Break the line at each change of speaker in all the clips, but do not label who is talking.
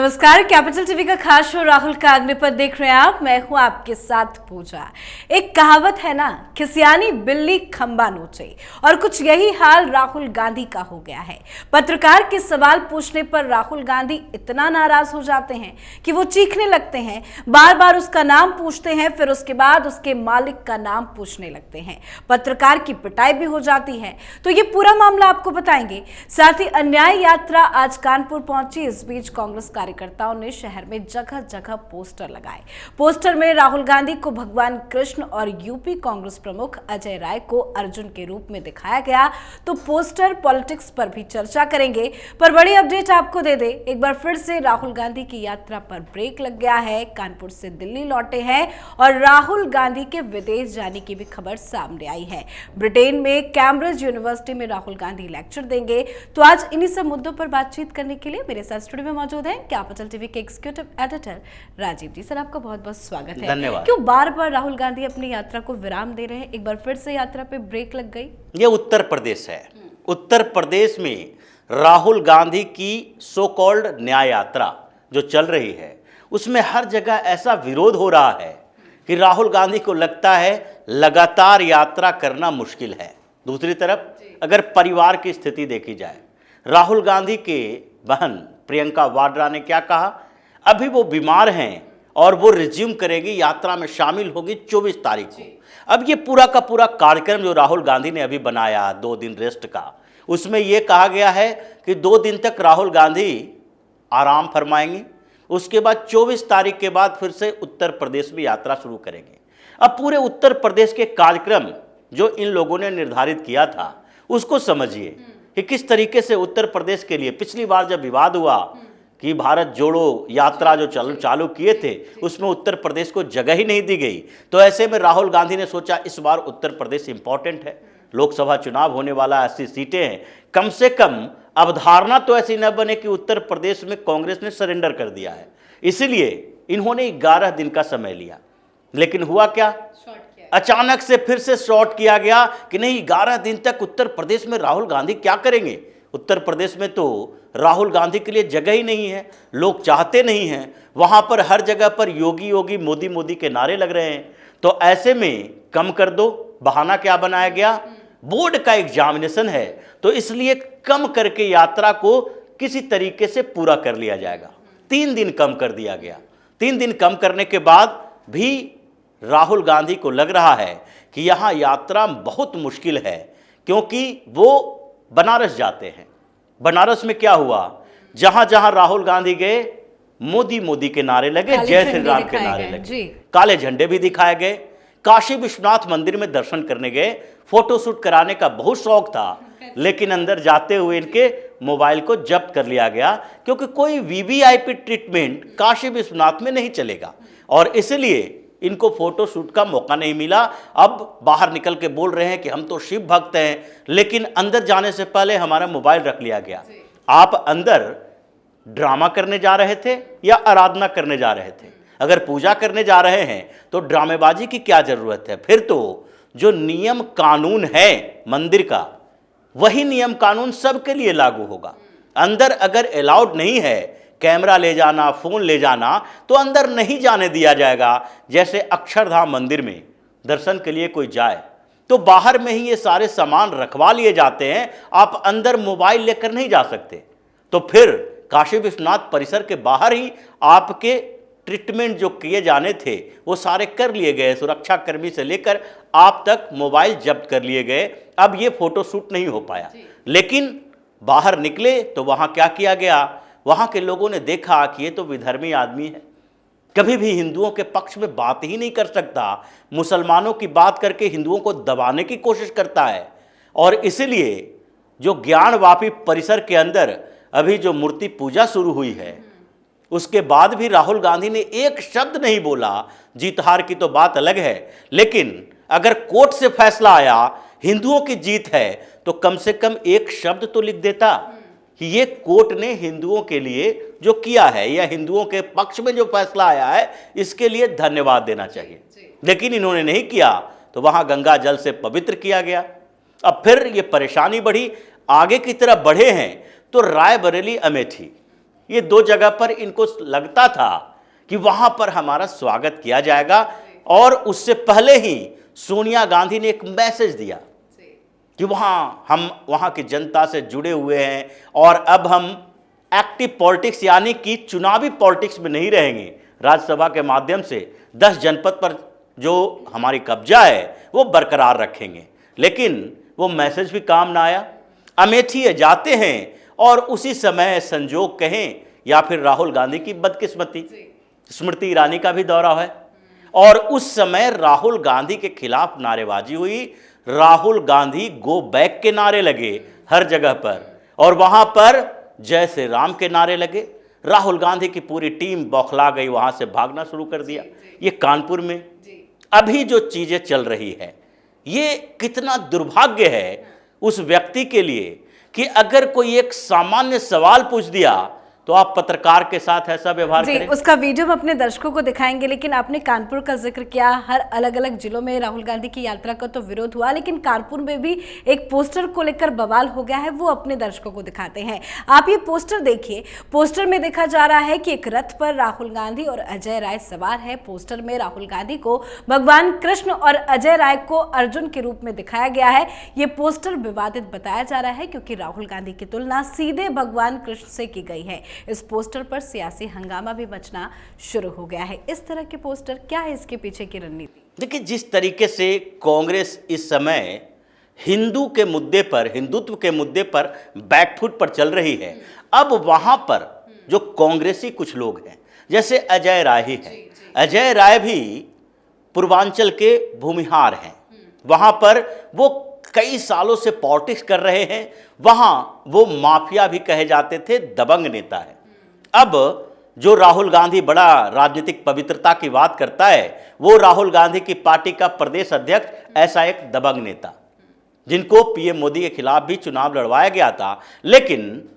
नमस्कार, capital TV का खास शो राहुल का अग्निपथ देख रहे हैं आप। मैं हूं आपके साथ पूजा। एक कहावत है ना, खिसियानी बिल्ली खंबा नोचे, और कुछ यही हाल राहुल गांधी का हो गया है। पत्रकार के सवाल पूछने पर राहुल गांधी इतना नाराज हो जाते हैं कि वो चीखने लगते हैं, बार बार उसका नाम पूछते हैं, फिर उसके बाद उसके मालिक का नाम पूछने लगते हैं। पत्रकार की पिटाई भी हो जाती है। तो ये पूरा मामला आपको बताएंगे। साथ ही अन्याय यात्रा आज कानपुर पहुंची। इस बीच कांग्रेस कार्यकर्ताओं ने शहर में जगह जगह पोस्टर लगाए। पोस्टर में राहुल गांधी को भगवान कृष्ण और यूपी कांग्रेस प्रमुख अजय राय को अर्जुन के रूप में दिखाया गया। तो पोस्टर पॉलिटिक्स पर भी चर्चा करेंगे, पर बड़ी अपडेट आपको दे दे, एक बार फिर से राहुल गांधी की यात्रा पर ब्रेक लग गया है। कानपुर से दिल्ली लौटे हैं और राहुल गांधी के विदेश जाने की भी खबर सामने आई है। ब्रिटेन में कैम्ब्रिज यूनिवर्सिटी में राहुल गांधी लेक्चर देंगे। तो आज इन्हीं सब मुद्दों पर बातचीत करने के लिए मेरे साथ स्टूडियो में मौजूद हैं कैपिटल टीवी के एग्जीक्यूटिव एडिटर राजीव जी। सर, आपका बहुत बहुत स्वागत है।
धन्यवाद।
क्यों बार बार राहुल गांधी अपनी यात्रा को विराम दे रहे हैं? एक बार फिर से यात्रा पे ब्रेक लग गई।
ये उत्तर प्रदेश है। उत्तर प्रदेश में राहुल गांधी की सो कॉल्ड न्याय यात्रा जो चल रही है, उसमें हर जगह ऐसा विरोध हो रहा है कि राहुल गांधी को लगता है लगातार यात्रा करना मुश्किल है। दूसरी तरफ अगर परिवार की स्थिति देखी जाए, राहुल गांधी के बहन प्रियंका वाड्रा ने क्या कहा, अभी वो बीमार हैं और वो रिज्यूम करेगी, यात्रा में शामिल होगी 24 तारीख को। अब ये पूरा का पूरा कार्यक्रम जो राहुल गांधी ने अभी बनाया 2 दिन रेस्ट का, उसमें ये कहा गया है कि 2 दिन तक राहुल गांधी आराम फरमाएंगे, उसके बाद 24 तारीख के बाद फिर से उत्तर प्रदेश में यात्रा शुरू करेंगे। अब पूरे उत्तर प्रदेश के कार्यक्रम जो इन लोगों ने निर्धारित किया था, उसको समझिए कि किस तरीके से उत्तर प्रदेश के लिए पिछली बार जब विवाद हुआ कि भारत जोड़ो यात्रा जो चालू किए थे, उसमें उत्तर प्रदेश को जगह ही नहीं दी गई। तो ऐसे में राहुल गांधी ने सोचा इस बार उत्तर प्रदेश इंपॉर्टेंट है, लोकसभा चुनाव होने वाला, ऐसी सीटें हैं, कम से कम अवधारणा तो ऐसी न बने कि उत्तर प्रदेश में कांग्रेस ने सरेंडर कर दिया है। इसीलिए इन्होंने 11 दिन का समय लिया। लेकिन हुआ क्या, अचानक से फिर से शॉर्ट किया गया कि नहीं, 11 दिन तक उत्तर प्रदेश में राहुल गांधी क्या करेंगे। उत्तर प्रदेश में तो राहुल गांधी के लिए जगह ही नहीं है, लोग चाहते नहीं हैं। वहां पर हर जगह पर योगी योगी मोदी मोदी के नारे लग रहे हैं। तो ऐसे में कम कर दो। बहाना क्या बनाया गया, बोर्ड का एग्जामिनेशन है, तो इसलिए कम करके यात्रा को किसी तरीके से पूरा कर लिया जाएगा। 3 दिन कम कर दिया गया। 3 दिन कम करने के बाद भी राहुल गांधी को लग रहा है कि यहाँ यात्रा बहुत मुश्किल है, क्योंकि वो बनारस जाते हैं। बनारस में क्या हुआ, जहां जहां राहुल गांधी गए, मोदी मोदी के नारे लगे, जय श्री राम के नारे लगे, काले झंडे भी दिखाए गए। काशी विश्वनाथ मंदिर में दर्शन करने गए, फोटो शूट कराने का बहुत शौक था, लेकिन अंदर जाते हुए इनके मोबाइल को जब्त कर लिया गया, क्योंकि कोई वीवीआईपी ट्रीटमेंट काशी विश्वनाथ में नहीं चलेगा और इसलिए इनको फोटो शूट का मौका नहीं मिला। अब बाहर निकल के बोल रहे हैं कि हम तो शिव भक्त हैं, लेकिन अंदर जाने से पहले हमारा मोबाइल रख लिया गया। आप अंदर ड्रामा करने जा रहे थे या आराधना करने जा रहे थे? अगर पूजा करने जा रहे हैं तो ड्रामेबाजी की क्या जरूरत है? फिर तो जो नियम कानून है मंदिर का, वही नियम कानून सबके लिए लागू होगा। अंदर अगर अलाउड नहीं है कैमरा ले जाना, फोन ले जाना, तो अंदर नहीं जाने दिया जाएगा। जैसे अक्षरधाम मंदिर में दर्शन के लिए कोई जाए तो बाहर में ही ये सारे सामान रखवा लिए जाते हैं, आप अंदर मोबाइल लेकर नहीं जा सकते। तो फिर काशी विश्वनाथ परिसर के बाहर ही आपके ट्रीटमेंट जो किए जाने थे वो सारे कर लिए गए। सुरक्षा कर्मी से लेकर आप तक मोबाइल जब्त कर लिए गए। अब ये फोटो शूट नहीं हो पाया। लेकिन बाहर निकले तो वहां क्या किया गया, वहां के लोगों ने देखा कि ये तो विधर्मी आदमी है, कभी भी हिंदुओं के पक्ष में बात ही नहीं कर सकता, मुसलमानों की बात करके हिंदुओं को दबाने की कोशिश करता है। और इसलिए जो ज्ञानवापी परिसर के अंदर अभी जो मूर्ति पूजा शुरू हुई है, उसके बाद भी राहुल गांधी ने एक शब्द नहीं बोला। जीत हार की तो बात अलग है, लेकिन अगर कोर्ट से फैसला आया हिंदुओं की जीत है, तो कम से कम एक शब्द तो लिख देता कि ये कोर्ट ने हिंदुओं के लिए जो किया है या हिंदुओं के पक्ष में जो फैसला आया है, इसके लिए धन्यवाद देना चाहिए। लेकिन इन्होंने नहीं किया, तो वहां गंगा जल से पवित्र किया गया। अब फिर ये परेशानी बढ़ी, आगे की तरफ बढ़े हैं तो रायबरेली अमेठी ये दो जगह पर इनको लगता था कि वहां पर हमारा स्वागत किया जाएगा। और उससे पहले ही सोनिया गांधी ने एक मैसेज दिया कि हम वहां की जनता से जुड़े हुए हैं और अब हम एक्टिव पॉलिटिक्स यानी कि चुनावी पॉलिटिक्स में नहीं रहेंगे। राज्यसभा के माध्यम से 10 जनपद पर जो हमारी कब्जा है वो बरकरार रखेंगे। लेकिन वो मैसेज भी काम ना आया। अमेठी जाते हैं और उसी समय संजोग कहें या फिर राहुल गांधी की बदकिस्मती, स्मृति ईरानी का भी दौरा है और उस समय राहुल गांधी के खिलाफ नारेबाजी हुई। राहुल गांधी गो बैक के नारे लगे हर जगह पर और वहां पर जय श्री राम के नारे लगे। राहुल गांधी की पूरी टीम बौखला गई, वहां से भागना शुरू कर दिया। ये कानपुर में अभी जो चीजें चल रही है, ये कितना दुर्भाग्य है उस व्यक्ति के लिए कि अगर कोई एक सामान्य सवाल पूछ दिया तो आप पत्रकार के साथ ऐसा व्यवहार करें।
उसका वीडियो हम अपने दर्शकों को दिखाएंगे, लेकिन आपने कानपुर का जिक्र किया। हर अलग अलग जिलों में राहुल गांधी की यात्रा का तो विरोध हुआ, लेकिन कानपुर में भी एक पोस्टर को लेकर बवाल हो गया है, वो अपने दर्शकों को दिखाते हैं। आप ये पोस्टर देखिए। पोस्टर में देखा जा रहा है कि एक रथ पर राहुल गांधी और अजय राय सवार है। पोस्टर में राहुल गांधी को भगवान कृष्ण और अजय राय को अर्जुन के रूप में दिखाया गया है। ये पोस्टर विवादित बताया जा रहा है क्योंकि राहुल गांधी की तुलना सीधे भगवान कृष्ण से की गई है। इस पोस्टर पर सियासी हंगामा भी मचना शुरू हो गया है। इस तरह के पोस्टर, क्या है इसके पीछे की रणनीति?
देखिए, जिस तरीके से कांग्रेस इस समय हिंदू के मुद्दे पर, हिंदुत्व के मुद्दे पर बैकफुट पर चल रही है, अब वहां पर जो कांग्रेसी कुछ लोग हैं, जैसे अजय राय ही है। अजय राय भी पूर्वांचल के भूमिहार हैं। वहां पर वो कई सालों से पॉलिटिक्स कर रहे हैं। वहां वो माफिया भी कहे जाते थे, दबंग नेता है। अब जो राहुल गांधी बड़ा राजनीतिक पवित्रता की बात करता है, वो राहुल गांधी की पार्टी का प्रदेश अध्यक्ष ऐसा एक दबंग नेता, जिनको पीएम मोदी के खिलाफ भी चुनाव लड़वाया गया था। लेकिन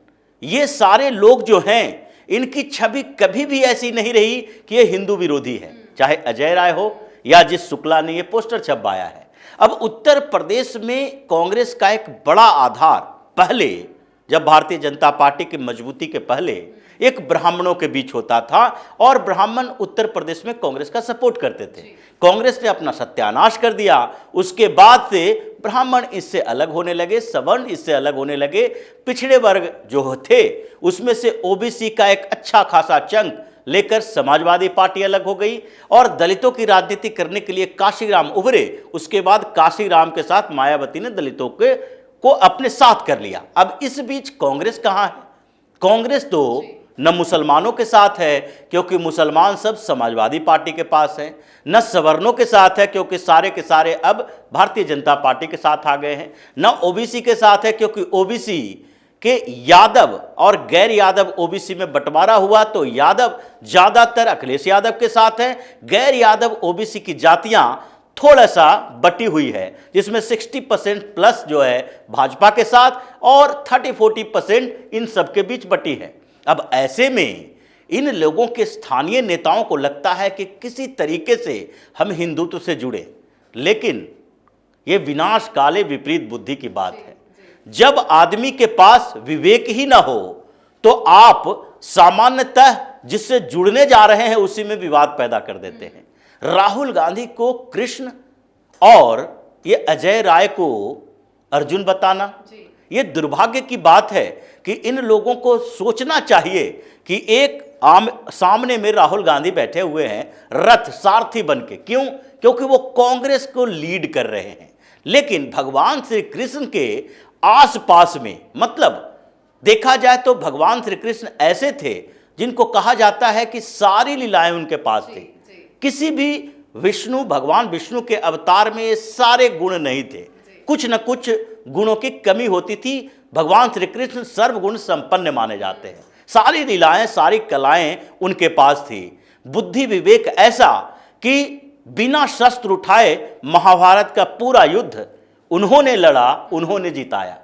ये सारे लोग जो हैं, इनकी छवि कभी भी ऐसी नहीं रही कि ये हिंदू विरोधी है, चाहे अजय राय हो या जिस शुक्ला ने ये पोस्टर छपवाया है। अब उत्तर प्रदेश में कांग्रेस का एक बड़ा आधार, पहले जब भारतीय जनता पार्टी की मजबूती के पहले एक ब्राह्मणों के बीच होता था और ब्राह्मण उत्तर प्रदेश में कांग्रेस का सपोर्ट करते थे। कांग्रेस ने अपना सत्यानाश कर दिया। उसके बाद से ब्राह्मण इससे अलग होने लगे, सवर्ण इससे अलग होने लगे। पिछड़े वर्ग जो थे उसमें से ओबीसी का एक अच्छा खासा चंक लेकर समाजवादी पार्टी अलग हो गई और दलितों की राजनीति करने के लिए काशीराम उभरे। उसके बाद काशीराम के साथ मायावती ने दलितों को अपने साथ कर लिया। अब इस बीच कांग्रेस कहाँ है? कांग्रेस तो न मुसलमानों के साथ है क्योंकि मुसलमान सब समाजवादी पार्टी के पास हैं, न सवर्णों के साथ है क्योंकि सारे के सारे अब भारतीय जनता पार्टी के साथ आ गए हैं, न ओबीसी के साथ है क्योंकि ओबीसी के यादव और गैर यादव ओबीसी में बंटवारा हुआ तो यादव ज्यादातर अखिलेश यादव के साथ है। गैर यादव ओबीसी की जातियां थोड़ा सा बटी हुई है, जिसमें 60% प्लस जो है भाजपा के साथ और 30-40% इन सबके बीच बटी है। अब ऐसे में इन लोगों के स्थानीय नेताओं को लगता है कि किसी तरीके से हम हिंदुत्व से जुड़े, लेकिन यह विनाश काले विपरीत बुद्धि की बात है। जब आदमी के पास विवेक ही ना हो तो आप सामान्यतः जिससे जुड़ने जा रहे हैं उसी में विवाद पैदा कर देते हैं। राहुल गांधी को कृष्ण और ये अजय राय को अर्जुन बताना, ये दुर्भाग्य की बात है कि इन लोगों को सोचना चाहिए कि एक सामने में राहुल गांधी बैठे हुए हैं रथ सारथी बनके। क्यों? क्योंकि वो कांग्रेस को लीड कर रहे हैं। लेकिन भगवान श्री कृष्ण के आसपास में, मतलब देखा जाए तो भगवान श्री कृष्ण ऐसे थे जिनको कहा जाता है कि सारी लीलाएं उनके पास थी। किसी भी भगवान विष्णु के अवतार में ये सारे गुण नहीं थे, कुछ न कुछ गुणों की कमी होती थी। भगवान श्री कृष्ण सर्वगुण संपन्न माने जाते हैं। सारी लीलाएं, सारी कलाएं उनके पास थी। बुद्धि विवेक ऐसा कि बिना शस्त्र उठाए महाभारत का पूरा युद्ध उन्होंने लड़ा, उन्होंने जिताया,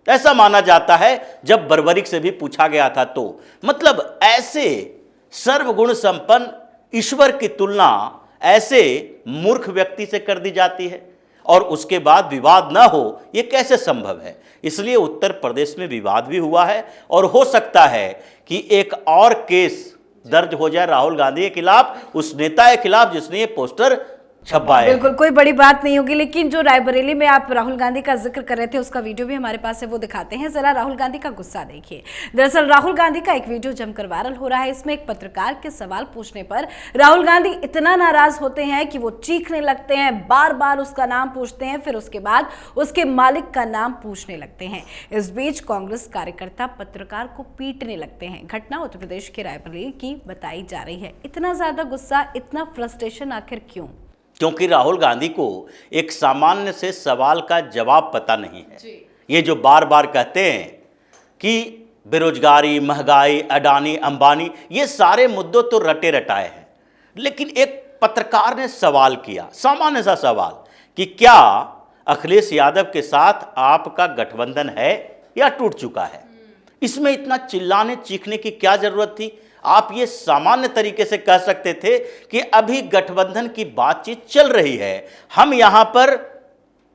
ऐसा माना जाता है। जब बर्बरिक से भी पूछा गया था तो मतलब ऐसे सर्वगुण संपन्न ईश्वर की तुलना ऐसे मूर्ख व्यक्ति से कर दी जाती है। और उसके बाद विवाद ना हो, ये कैसे संभव है? इसलिए उत्तर प्रदेश में विवाद भी हुआ है और हो सकता है कि एक और केस दर्ज हो जाए राहुल गांधी के खिलाफ, उस नेता के खिलाफ जिसने ये पोस्टर छपवाए।
बिल्कुल कोई बड़ी बात नहीं होगी, लेकिन जो रायबरेली में आप राहुल गांधी का जिक्र कर रहे थे उसका वीडियो भी हमारे पास है, वो दिखाते हैं। जरा राहुल गांधी का गुस्सा देखिए। दरअसल राहुल गांधी का एक वीडियो जमकर वायरल हो रहा है। इसमें एक पत्रकार के सवाल पूछने पर राहुल गांधी इतना नाराज होते हैं कि वो चीखने लगते हैं, बार बार उसका नाम पूछते हैं, फिर उसके बाद उसके मालिक का नाम पूछने लगते हैं। इस बीच कांग्रेस कार्यकर्ता पत्रकार को पीटने लगते हैं। घटना उत्तर प्रदेश के रायबरेली की बताई जा रही है। इतना ज्यादा गुस्सा, इतना फ्रस्ट्रेशन आखिर क्यों?
क्योंकि राहुल गांधी को एक सामान्य से सवाल का जवाब पता नहीं है। ये जो बार बार कहते हैं कि बेरोजगारी, महंगाई, अडानी, अंबानी, ये सारे मुद्दों तो रटे रटाए हैं, लेकिन एक पत्रकार ने सवाल किया, सामान्य सा सवाल, कि क्या अखिलेश यादव के साथ आपका गठबंधन है या टूट चुका है? इसमें इतना चिल्लाने चीखने की क्या जरूरत थी? आप ये सामान्य तरीके से कह सकते थे कि अभी गठबंधन की बातचीत चल रही है, हम यहां पर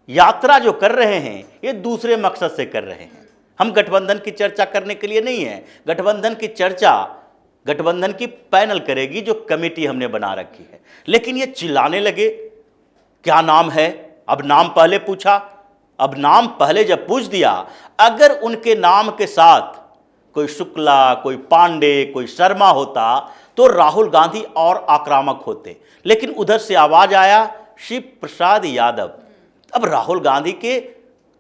यात्रा जो कर रहे हैं ये दूसरे मकसद से कर रहे हैं, हम गठबंधन की चर्चा करने के लिए नहीं है। गठबंधन की चर्चा गठबंधन की पैनल करेगी, जो कमेटी हमने बना रखी है। लेकिन ये चिल्लाने लगे, क्या नाम है? अब नाम पहले पूछा, अब नाम पहले जब पूछ दिया, अगर उनके नाम के साथ कोई शुक्ला, कोई पांडे, कोई शर्मा होता तो राहुल गांधी और आक्रामक होते, लेकिन उधर से आवाज आया शिव प्रसाद यादव। अब राहुल गांधी के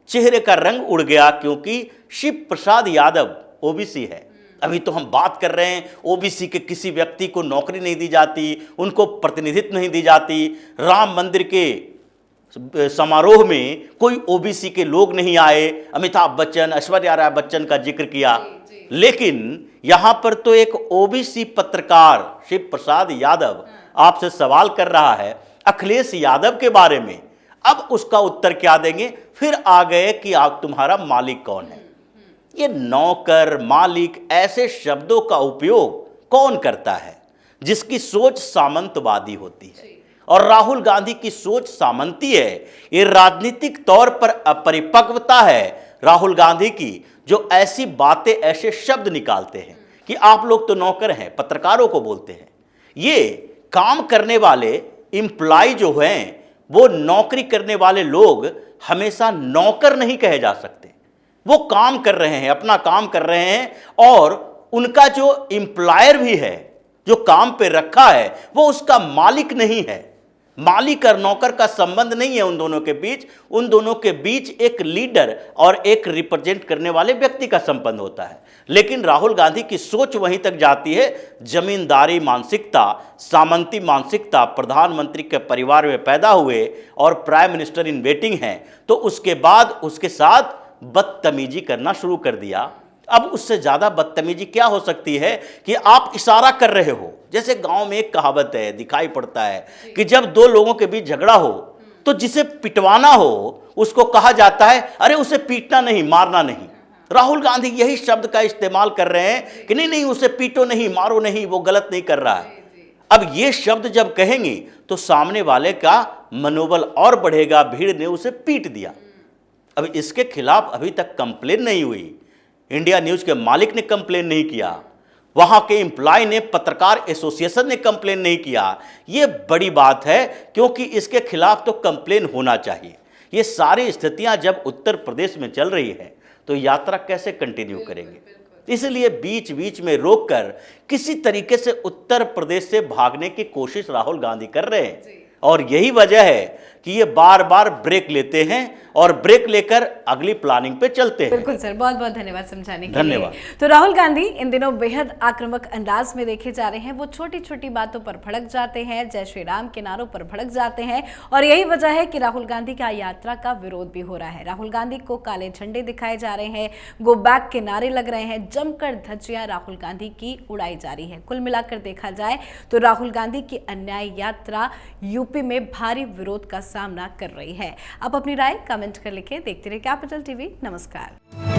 चेहरे का रंग उड़ गया, क्योंकि शिव प्रसाद यादव ओबीसी है। अभी तो हम बात कर रहे हैं ओबीसी के किसी व्यक्ति को नौकरी नहीं दी जाती, उनको प्रतिनिधित्व नहीं दी जाती, राम मंदिर के समारोह में कोई ओबीसी के लोग नहीं आए, अमिताभ बच्चन, ऐश्वर्या राय बच्चन का जिक्र किया। लेकिन यहां पर तो एक ओबीसी पत्रकार शिव प्रसाद यादव आपसे सवाल कर रहा है अखिलेश यादव के बारे में। अब उसका उत्तर क्या देंगे? फिर आ गए कि आप, तुम्हारा मालिक कौन है? ये नौकर, मालिक, ऐसे शब्दों का उपयोग कौन करता है जिसकी सोच सामंतवादी होती है? और राहुल गांधी की सोच सामंती है। ये राजनीतिक तौर पर अपरिपक्वता है राहुल गांधी की, जो ऐसी बातें, ऐसे शब्द निकालते हैं कि आप लोग तो नौकर हैं, पत्रकारों को बोलते हैं। ये काम करने वाले एम्प्लॉय जो हैं, वो नौकरी करने वाले लोग हमेशा नौकर नहीं कहे जा सकते। वो काम कर रहे हैं, अपना काम कर रहे हैं, और उनका जो एम्प्लॉयर भी है, जो काम पे रखा है, वो उसका मालिक नहीं है। मालिक और नौकर का संबंध नहीं है उन दोनों के बीच। उन दोनों के बीच एक लीडर और एक रिप्रेजेंट करने वाले व्यक्ति का संबंध होता है। लेकिन राहुल गांधी की सोच वहीं तक जाती है, जमींदारी मानसिकता, सामंती मानसिकता। प्रधानमंत्री के परिवार में पैदा हुए और प्राइम मिनिस्टर इन वेटिंग हैं, तो उसके बाद उसके साथ बदतमीजी करना शुरू कर दिया। अब उससे ज्यादा बदतमीजी क्या हो सकती है कि आप इशारा कर रहे हो। जैसे गांव में एक कहावत है, दिखाई पड़ता है कि जब दो लोगों के बीच झगड़ा हो तो जिसे पिटवाना हो उसको कहा जाता है अरे उसे पीटना नहीं, मारना नहीं। राहुल गांधी यही शब्द का इस्तेमाल कर रहे हैं कि नहीं नहीं, उसे पीटो नहीं, मारो नहीं, वो गलत नहीं कर रहा है। अब ये शब्द जब कहेंगे तो सामने वाले का मनोबल और बढ़ेगा, भीड़ ने उसे पीट दिया। अब इसके खिलाफ अभी तक कंप्लेन नहीं हुई, इंडिया न्यूज के मालिक ने कंप्लेन नहीं किया, वहां के एम्प्लॉय ने, पत्रकार एसोसिएशन ने कंप्लेन नहीं किया। यह बड़ी बात है, क्योंकि इसके खिलाफ तो कंप्लेन होना चाहिए। ये सारी स्थितियां जब उत्तर प्रदेश में चल रही है तो यात्रा कैसे कंटिन्यू करेंगे? इसलिए बीच बीच में रोककर किसी तरीके से उत्तर प्रदेश से भागने की कोशिश राहुल गांधी कर रहे हैं, और यही वजह है कि ये बार बार ब्रेक लेते हैं और ब्रेक लेकर अगली प्लानिंग पे चलते हैं।
बिल्कुल सर, बहुत बहुत धन्यवाद समझाने के लिए।
धन्यवाद।
तो राहुल गांधी इन दिनों बेहद आक्रामक अंदाज में देखे जा रहे हैं। वो छोटी छोटी बातों पर भड़क जाते हैं, जय श्री राम के नारों पर भड़क जाते हैं, और यही वजह है कि राहुल गांधी का यात्रा का विरोध भी हो रहा है। राहुल गांधी को काले झंडे दिखाए जा रहे हैं, गो बैक के नारे लग रहे हैं, जमकर धज्जियां राहुल गांधी की उड़ाई जा रही है। कुल मिलाकर देखा जाए तो राहुल गांधी की अन्याय यात्रा यूपी में भारी विरोध का सामना कर रही है। आप अपनी राय कमेंट कर लिखें। देखते रहिए कैपिटल टीवी। नमस्कार।